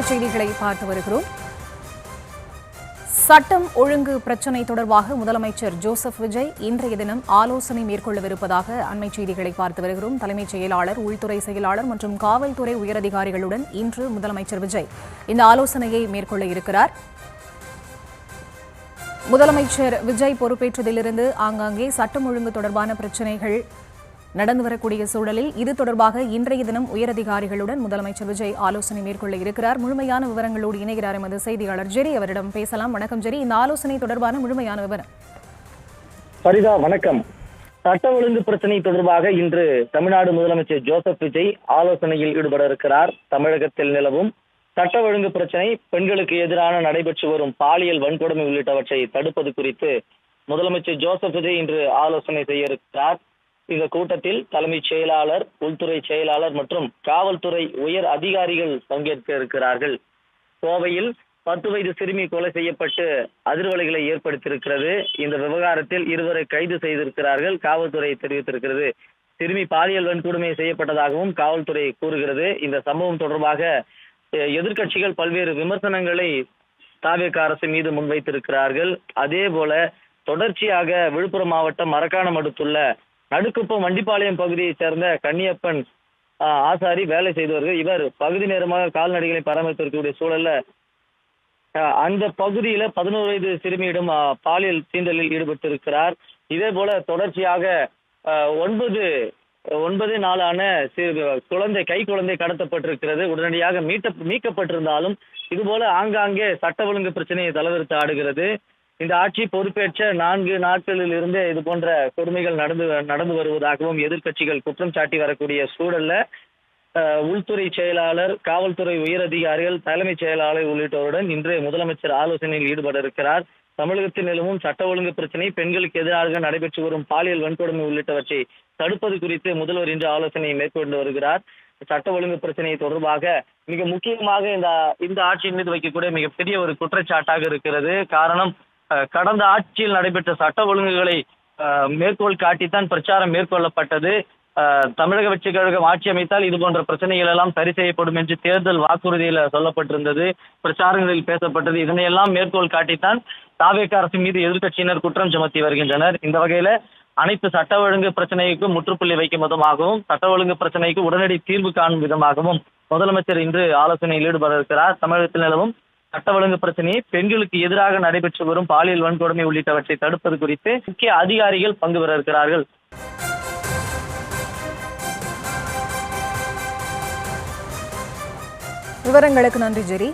தலைமைச் செய்திகளை பார்த்து வருகிறோம். சட்டம் ஒழுங்கு பிரச்சினை தொடர்பாக முதலமைச்சர் ஜோசப் விஜய் இன்றைய தினம் ஆலோசனை மேற்கொள்ளவிருப்பதாக அண்மை செய்திகளை பார்த்து வருகிறோம். தலைமைச் செயலாளர், உள்துறை செயலாளர் மற்றும் காவல்துறை உயரதிகாரிகளுடன் இன்று முதலமைச்சர் விஜய் இந்த ஆலோசனையை மேற்கொள்ள இருக்கிறார். முதலமைச்சர் விஜய் பொறுப்பேற்றதிலிருந்து ஆங்காங்கே சட்டம் ஒழுங்கு தொடர்பான பிரச்சினைகள் நடந்து வரக்கூடிய சூழலில் இது தொடர்பாக இன்றைய தினம் உயரதிகாரிகளுடன் முதலமைச்சர் விஜய் ஆலோசனை மேற்கொள்ள இருக்கிறார். முழுமையான விவரங்களோடு இணைகிறார் எமது செய்தியாளர் ஜெரி. அவரிடம் பேசலாம். வணக்கம் ஜெரி, இந்த ஆலோசனை தொடர்பான முழுமையான விவரம். சரிதா, வணக்கம். சட்ட ஒழுங்கு பிரச்சனை தொடர்பாக இன்று தமிழ்நாடு முதலமைச்சர் ஜோசப் விஜய் ஆலோசனையில் ஈடுபட இருக்கிறார். தமிழகத்தில் நிலவும் சட்ட ஒழுங்கு பிரச்சனை, பெண்களுக்கு எதிரான நடைபெற்று வரும் பாலியல் வன்கொடுமை உள்ளிட்டவற்றை தடுப்பது குறித்து முதலமைச்சர் ஜோசப் விஜய் இன்று ஆலோசனை செய்ய இருக்கிறார். இந்த கூட்டத்தில் தலைமைச் செயலாளர், உள்துறை செயலாளர் மற்றும் காவல்துறை உயர் அதிகாரிகள் பங்கேற்க இருக்கிறார்கள். கோவையில் 10 வயது சிறுமி கொலை செய்யப்பட்டு அதிர்வலைகளை ஏற்படுத்தியிருக்கிறது. இந்த விவகாரத்தில் 2 கைது செய்திருக்கிறார்கள். காவல்துறை தெரிவித்திருக்கிறது. சிறுமி பாலியல் வன்கொடுமை செய்யப்பட்டதாகவும் காவல்துறை கூறுகிறது. இந்த சம்பவம் தொடர்பாக எதிர்க்கட்சிகள் பல்வேறு விமர்சனங்களை தாவேக அரசு மீது முன்வைத்திருக்கிறார்கள். அதே போல தொடர்ச்சியாக விழுப்புரம் மாவட்டம் மரக்காணம் அடுத்துள்ள நடுக்குப்பம் வண்டிப்பாளையம் பகுதியைச் சேர்ந்த கன்னியப்பன் ஆசாரி வேலை செய்து வருகிறார். இவர் பகுதி நேரமாக கால்நடைகளை பராமரித்திருக்கக்கூடிய சூழல்ல அந்த பகுதியில 11 வயது சிறுமியிடம் பாலியல் தீண்டலில் ஈடுபட்டிருக்கிறார். இதே போல தொடர்ச்சியாக 9 நாளான கை குழந்தை கடத்தப்பட்டிருக்கிறது. உடனடியாக மீட்கப்பட்டிருந்தாலும் இதுபோல ஆங்காங்கே சட்ட ஒழுங்கு பிரச்சனையை தலைவிரித்து ஆடுகிறது. இந்த ஆட்சி பொறுப்பேற்ற 4 நாட்களில் இருந்தே இது போன்ற கொடுமைகள் நடந்து வருவதாகவும் எதிர்க்கட்சிகள் குற்றம் சாட்டி வரக்கூடிய சூழல்ல உள்துறை செயலாளர், காவல்துறை உயரதிகாரிகள், தலைமைச் செயலாளர் உள்ளிட்டோருடன் இன்று முதலமைச்சர் ஆலோசனையில் ஈடுபட இருக்கிறார். தமிழகத்தில் நிலவும் சட்ட ஒழுங்கு பிரச்சனை, பெண்களுக்கு எதிராக நடைபெற்று வரும் பாலியல் வன்கொடுமை உள்ளிட்டவற்றை தடுப்பது குறித்து முதல்வர் இன்று ஆலோசனையை மேற்கொண்டு வருகிறார். சட்ட ஒழுங்கு பிரச்சனை தொடர்பாக மிக முக்கியமாக இந்த ஆட்சியின் மீது வைக்கக்கூடிய மிகப்பெரிய ஒரு குற்றச்சாட்டாக இருக்கிறது. காரணம், கடந்த ஆட்சியில் நடைபெற்ற சட்ட ஒழுங்குகளை மேற்கோள் காட்டித்தான் பிரச்சாரம் மேற்கொள்ளப்பட்டது. தமிழக வெற்றிக் கழகம் ஆட்சி அமைத்தால் இது போன்ற பிரச்சனைகள் எல்லாம் சரி செய்யப்படும் என்று தேர்தல் வாக்குறுதியில சொல்லப்பட்டிருந்தது, பிரச்சாரங்களில் பேசப்பட்டது. இதனையெல்லாம் மேற்கோள் காட்டித்தான் தாவேக அரசு மீது எதிர்க்கட்சியினர் குற்றம் சுமத்தி வருகின்றனர். இந்த வகையில அனைத்து சட்ட ஒழுங்கு பிரச்சனைக்கும் முற்றுப்புள்ளி வைக்கும் விதமாகவும் சட்ட ஒழுங்கு பிரச்சனைக்கு உடனடி தீர்வு காணும் விதமாகவும் முதலமைச்சர் இன்று ஆலோசனையில் ஈடுபட இருக்கிறார். தமிழகத்தில் நிலவும் சட்ட ஒழுங்கு பிரச்சனையை, பெண்களுக்கு எதிராக நடைபெற்று வரும் பாலியல் வன்கொடுமை உள்ளிட்டவற்றை தடுப்பது குறித்து முக்கிய அதிகாரிகள் பங்கு பெற இருக்கிறார்கள். விவரங்களுக்கு நன்றி ஜெரி.